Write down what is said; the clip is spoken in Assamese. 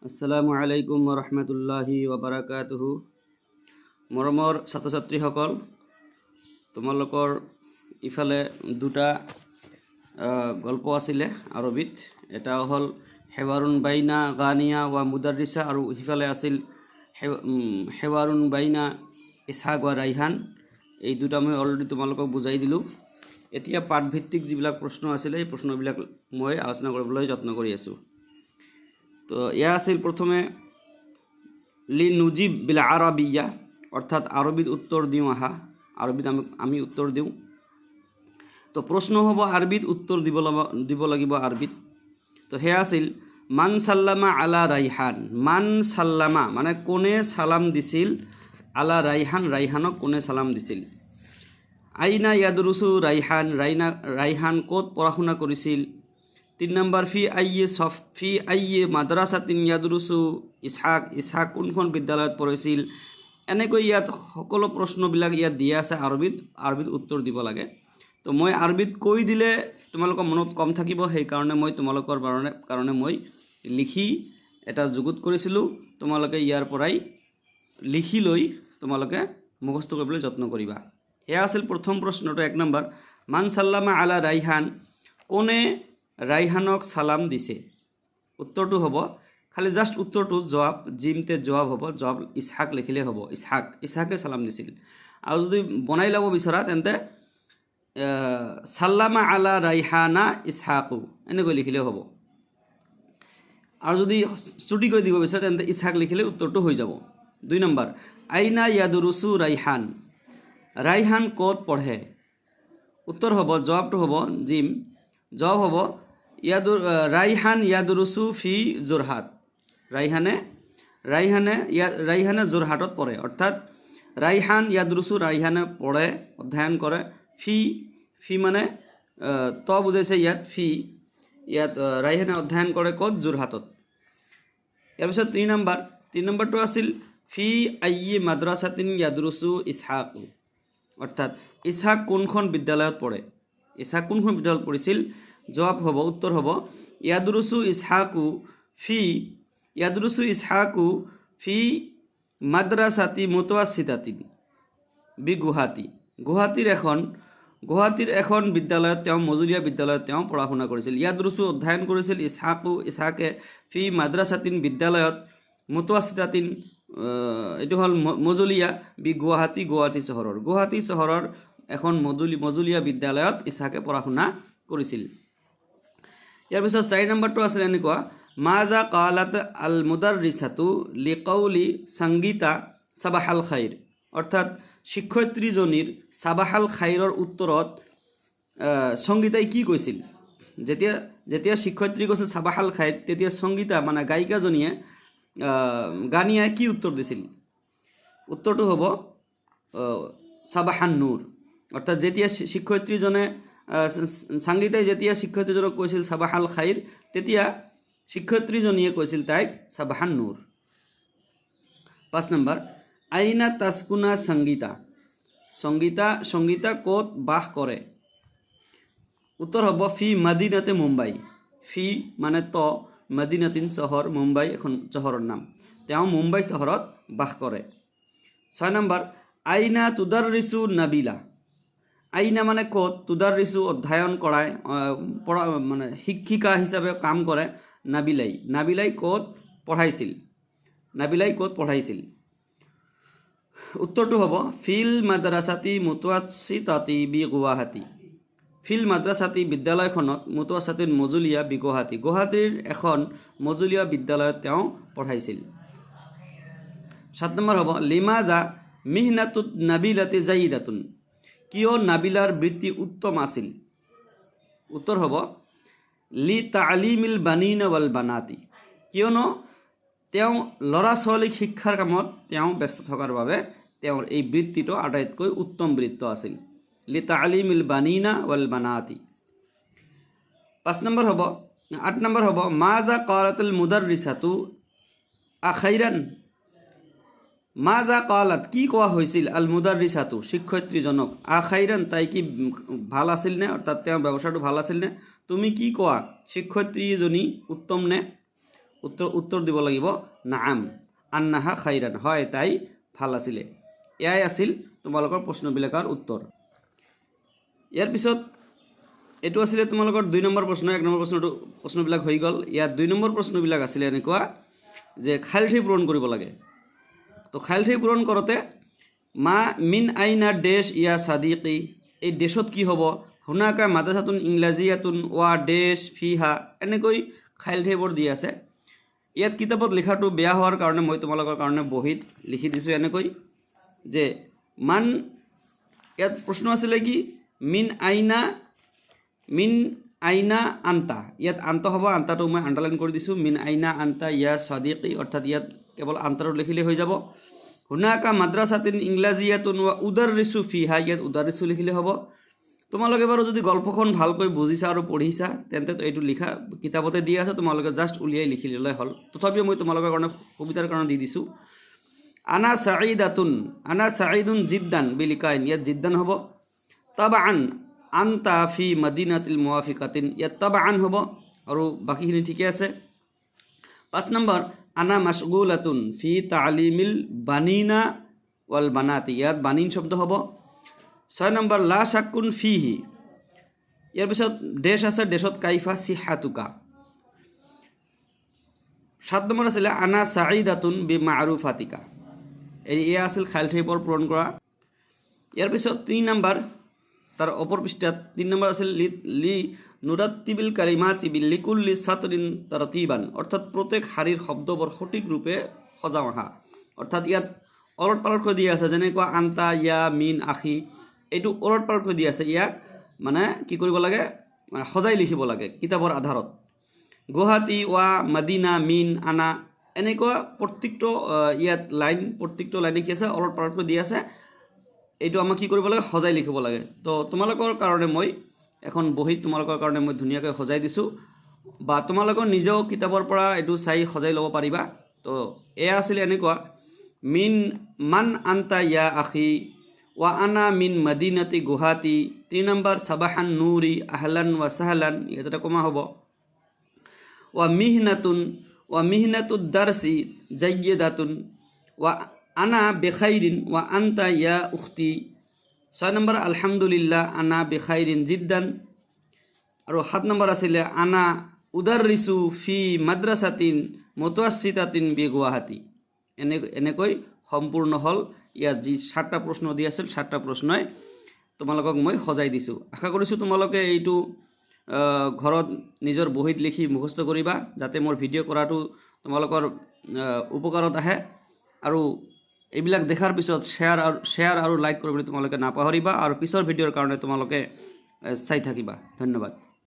আসসালামু আলাইকুম ৰহমতুল্লাহি ওবাৰাকাতুহু। মৰমৰ ছাত্ৰ ছাত্ৰীসকল, তোমালোকৰ ইফালে দুটা গল্প আছিলে আৰবিত। এটা হ'ল হেৱাৰুন বাইনা গানিয়া ওয়া মুদাৰিছা, আৰু সিফালে আছিল হেৱাৰুন বাইনা ইছহাক ওয়া ৰাইহান। এই দুটা মই অলৰেডি তোমালোকক বুজাই দিলোঁ। এতিয়া পাঠভিত্তিক যিবিলাক প্ৰশ্ন আছিলে এই প্ৰশ্নবিলাক মই আলোচনা কৰিবলৈ যত্ন কৰি আছোঁ। তো ইয়া আছিল প্ৰথমে লি নুজিব বিল আৰবিয়া, অৰ্থাৎ আৰবিত উত্তৰ দিওঁ আহা। আৰবিত আমি উত্তৰ দিওঁ। তো প্ৰশ্ন হ'ব আৰবিত উত্তৰ দিব লাগিব আৰবিত। তো সেয়া আছিল মান সাল্লামা আলা ৰাইহান। মান সাল্লামা মানে কোনে সালাম দিছিল, আলা ৰাইহান ৰাইহানক কোনে সালাম দিছিল। আইনা ইয়াদৰুসু ৰাইহান ৰাইহান ক'ত পঢ়া শুনা কৰিছিল। 3 নম্বৰ ফি আইয়ে মাদ্ৰাছাতিন ইয়াদৰুসু ইছহাক ইছহাক কোনখন বিদ্যালয়ত পঢ়িছিল। এনেকৈ ইয়াত সকলো প্ৰশ্নবিলাক ইয়াত দিয়া আছে আৰবিত উত্তৰ দিব লাগে। তো মই আৰবিত কৈ দিলে তোমালোকৰ মনত কম থাকিব, সেইকাৰণে মই তোমালোকৰ কাৰণে মই লিখি এটা যুগুত কৰিছিলোঁ। তোমালোকে ইয়াৰ পৰাই লিখি লৈ তোমালোকে মুখস্থ কৰিবলৈ যত্ন কৰিবা। এয়া আছিল প্ৰথম প্ৰশ্নটো 1 নম্বৰ। মান সাল্লামা আলা ৰাইহান, কোনে ৰাইহানক সালাম দিছে। উত্তৰটো হ'ব খালি জাষ্ট উত্তৰটো জবাব জিমতে জবাব হ'ব, জবাব ইছহাক লিখিলে হ'ব। ইছহাকে সালাম দিছিল। আৰু যদি বনাই ল'ব বিচৰা তেন্তে সাল্লামা আলা ৰাইহানা ইছহাকু এনেকৈ লিখিলে হ'ব। আৰু যদি ছুটিকৈ দিব বিচাৰে তেন্তে ইছহাক লিখিলে উত্তৰটো হৈ যাব। 2 নম্বৰ আইনা ইয়াদৰুসু ৰাইহান, ৰাইহান ক'ত পঢ়ে। উত্তৰ হ'ব জবাবটো হ'ব জিম, জবাব হ'ব ৰাইহান ইয়াদৰুসু ফি যোৰহাট। ৰাইহানে যোৰহাটত পঢ়ে, অৰ্থাৎ ৰাইহান ইয়াদৰুসু ৰাইহানে পঢ়ে অধ্যয়ন কৰে। ফি মানে ত বুজাইছে ইয়াত, ইয়াত ৰাইহানে অধ্যয়ন কৰে ক'ত, যোৰহাটত। ইয়াৰ পিছত 3 নম্বৰটো আছিল ফি আইয়ে মাদ্ৰাছাতিন ইয়াদৰুসু ইছহাকু, অৰ্থাৎ ইছহাক কোনখন বিদ্যালয়ত পঢ়ে। ইছহাক কোনখন বিদ্যালয়ত পঢ়িছিল। জবাব হ'ব উত্তৰ হ'ব ইয়াদৰুসু ইছহাকু ফি মাদ্ৰাছাতি মুতাৱাছিতাতিন বি গুৱাহাটী। গুৱাহাটীৰ এখন বিদ্যালয়ত তেওঁ মজলীয়া বিদ্যালয়ত তেওঁ পঢ়া শুনা কৰিছিল। ইয়াদৰুসু অধ্যয়ন কৰিছিল ইছহাকে ফি মাদ্ৰাছাতিন বিদ্যালয়ত মুতাৱাছিতাতিন, এইটো হ'ল মজলীয়া বি গুৱাহাটী চহৰৰ এখন মজলীয়া বিদ্যালয়ত ইছহাকে পঢ়া শুনা কৰিছিল। ইয়াৰ পিছত 4 নম্বৰটো আছিল এনেকুৱা মাজা কালাত আল মুদাৰৰিছাতু লিকাউলি সংগীতা সাবাহাল খাইৰ, অৰ্থাৎ শিক্ষয়িত্ৰীজনীৰ সাবাহাল খাইৰৰ উত্তৰত সংগীতাই কি কৈছিল। যেতিয়া শিক্ষয়িত্ৰী কৈছিল সাবাহাল খাইৰ, তেতিয়া সংগীতা মানে গায়িকাজনীয়ে গানিয়াই কি উত্তৰ দিছিল। উত্তৰটো হ'ব সাবাহান নূৰ, অৰ্থাৎ যেতিয়া শিক্ষয়িত্ৰীজনে সংগীতাই যেতিয়া শিক্ষয়িত্ৰীজনক কৈছিল সাবাহাল খাইৰ, তেতিয়া শিক্ষয়িত্ৰীজনীয়ে কৈছিল তাইক সাবাহান নূৰ। 5 নম্বৰ আইনা তাস্কুনা সংগীতা ক'ত বাস কৰে। উত্তৰ হ'ব ফি মদিনাতে মুম্বাই। ফি মানে ত, মদিনাতিন চহৰ, মুম্বাই এখন চহৰৰ নাম, তেওঁ মুম্বাই চহৰত বাস কৰে। 6 নম্বৰ আইনা তুদাৰৰিছু নাবিলা। আইনা মানে ক'ত, তুদাৰৰিছু অধ্যয়ন কৰায়, মানে শিক্ষিকা হিচাপে কাম কৰে। নাবিলাই ক'ত পঢ়াইছিল। উত্তৰটো হ'ব ফিল মাদ্ৰাছাতি মুতাৱাছিতাতি বি গুৱাহাটী। ফিল মাদ্ৰাছাতি বিদ্যালয়খনত, মুতাৱাছিতাতিন মজলীয়া বি গুৱাহাটীৰ এখন মজলীয়া বিদ্যালয়ত তেওঁ পঢ়াইছিল। 7 নম্বৰ হ'ব লিমাদা মিহনাতুত নাবিলাতি জাইদাতুন, কিয় নাবিলাৰ বৃত্তি উত্তম আছিল। উত্তৰ হ'ব লি তালিমিল বানিনা ৱাল বানাতি, কিয়নো তেওঁ ল'ৰা ছোৱালীক শিক্ষাৰ কামত তেওঁ ব্যস্ত থকাৰ বাবে তেওঁৰ এই বৃত্তিটো আটাইতকৈ উত্তম বৃত্ত আছিল। লি তালিমিল বানিনা ৱাল বানাতি। 8 নম্বৰ হ'ব মাজা কালাতুল মুদাৰৰিছাতু আখাইৰান। মাজা কালাত কি কোৱা হৈছিল, আল মুদাৰৰিছাতু শিক্ষয়িত্ৰীজনক, আখাইৰান তাই কি ভাল আছিল নে, অৰ্থাৎ তেওঁৰ ব্যৱস্থাটো ভাল আছিল নে। তুমি কি কোৱা, শিক্ষয়িত্ৰীজনী উত্তম নে। উত্তৰ দিব লাগিব নাআম আন্নাহা খাইৰান, হয় তাই ভাল আছিলে। এয়াই আছিল তোমালোকৰ প্ৰশ্নবিলাকৰ উত্তৰ। ইয়াৰ পিছত এইটো আছিলে তোমালোকৰ 2 নম্বৰ প্ৰশ্ন। 1 নম্বৰ প্ৰশ্নবিলাক হৈ গ'ল। ইয়াত 2 নম্বৰ প্ৰশ্নবিলাক আছিলে এনেকুৱা যে খাইলঠি পূৰণ কৰিব লাগে। তো খাইলঠি পূৰণ কৰোঁতে মা মিন আইনা ডেশ ইয়া সাদিকি, এই ডেশত কি হ'ব, হুনাকা মাদ্ৰাছাতুন ইংৰাজীয়াতুন ৱা ডেশ ফিহা, এনেকৈ খাইলঠিবোৰ দি আছে। ইয়াত কিতাপত লিখাটো বেয়া হোৱাৰ কাৰণে মই তোমালোকৰ কাৰণে বহীত লিখি দিছোঁ এনেকৈ যে মান, ইয়াত প্ৰশ্ন আছিলে কি মিন আইনা আন্তা, ইয়াত আন্ত হ'ব, আন্তাটো মই আণ্ডাৰলাইন কৰি দিছোঁ। মিন আইনা আন্তা ইয়া সাদিকি, অৰ্থাৎ ইয়াত কেৱল আন্তাটো লিখিলে হৈ যাব। হুনাকা মাদ্ৰাছাতুন ইংৰাজীয়াতুন ৱা উদাৰৰিছু ফিহা, ইয়াত উদাৰৰিছু লিখিলে হ'ব। তোমালোকে বাৰু যদি গল্পখন ভালকৈ বুজিছা আৰু পঢ়িছা তেন্তে এইটো লিখা কিতাপতে দিয়া আছে, তোমালোকে জাষ্ট উলিয়াই লিখি ল'লে হ'ল। তথাপিও মই তোমালোকৰ কাৰণে সুবিধাৰ কাৰণে দি দিছোঁ। আনা চাঈদুন জিদ্দান বিলিকাইন, ইয়াত জিদ্দান হ'ব। তাবাআন আন্তা ফি মদিনাতিল মুৱাফিকাতিন, ইয়াত তাবাআন হ'ব আৰু বাকীখিনি ঠিকে আছে। 5 নম্বৰ আনা মাশগুলাতুন ফি তালিমিল বানিনা ওয়াল বানাতি, ইয়াত বানিন শব্দ হ'ব। 6 নম্বৰ লা শাকুন ফিহি, ইয়াৰ পিছত ডেশ আছে, ডেশত কাইফা সিহাতুকা। 7 নম্বৰ আছিলে আনা সাঈদাতুন বি মাৰুফাতিকা, এয়া আছিল খাইলঠিবোৰ পূৰণ কৰা। ইয়াৰ পিছত 3 নম্বৰ, তাৰ অপৰ পৃষ্ঠাত 3 নম্বৰ আছিল লি নুৰাত্তিবিল কালিমাতি লিকুল্লি ছাতৰিন তাৰতিবান, অৰ্থাৎ প্ৰত্যেক শাৰীৰ শব্দবোৰ সঠিক ৰূপে সজাও আহা। অৰ্থাৎ ইয়াত ওলট পালটকৈ দিয়া আছে, যেনেকুৱা আন্তা ইয়া মিন আখি, এইটো ওলট পালটকৈ দিয়া আছে। ইয়াক মানে কি কৰিব লাগে, মানে সজাই লিখিব লাগে কিতাপৰ আধাৰত। গুৱাহাটী ৱা মদিনা মিন আনা, এনেকুৱা প্ৰত্যেকটো ইয়াত লাইন, প্ৰত্যেকটো লাইনে কি আছে ওলট পালটকৈ দিয়া আছে। এইটো আমাক কি কৰিব লাগে, সজাই লিখিব লাগে। তো তোমালোকৰ কাৰণে মই এখন বহীত তোমালোকৰ কাৰণে মই ধুনীয়াকৈ সজাই দিছোঁ, বা তোমালোকৰ নিজেও কিতাপৰ পৰা এইটো চাই সজাই ল'ব পাৰিবা। তো এয়া আছিলে এনেকুৱা মান আন্তা ইয়া আখি ৱা আনা মিন মদিনাতি গুৱাহাটী। 3 নম্বৰ সাবাহান নুৰি আহলান ৱা সাহলান, ইয়াত এটা কমা হ'ব। ৱা মিহনাতুদ দাৰচি জাইয়্যিদাতুন ৱা আনা বেখাইৰিন ওয়া আন্তা ইয়া উখতি। 6 নম্বৰ আলহামদুলিল্লাহ আনা বেখাইৰিন জিদ্দান। আৰু 7 নম্বৰ আছিলে আনা উদাৰৰিছু ফি মাদ্ৰাছাতিন মুতাৱাচ্চিতাতিন বি গুৱাহাটী। এনেকৈ সম্পূৰ্ণ হ'ল। ইয়াত যি 7টা প্ৰশ্ন দি আছিল, 7টা প্ৰশ্নই তোমালোকক মই সজাই দিছোঁ। আশা কৰিছোঁ তোমালোকে এইটো ঘৰত নিজৰ বহীত লিখি মুখস্থ কৰিবা, যাতে মোৰ ভিডিঅ' কৰাটো তোমালোকৰ উপকাৰত আহে। আৰু এইবিলাক দেখাৰ পিছত শ্বেয়াৰ আৰু লাইক কৰিবলৈ তোমালোকে নাপাহৰিবা, আৰু পিছৰ ভিডিঅ'ৰ কাৰণে তোমালোকে চাই থাকিবা। ধন্যবাদ।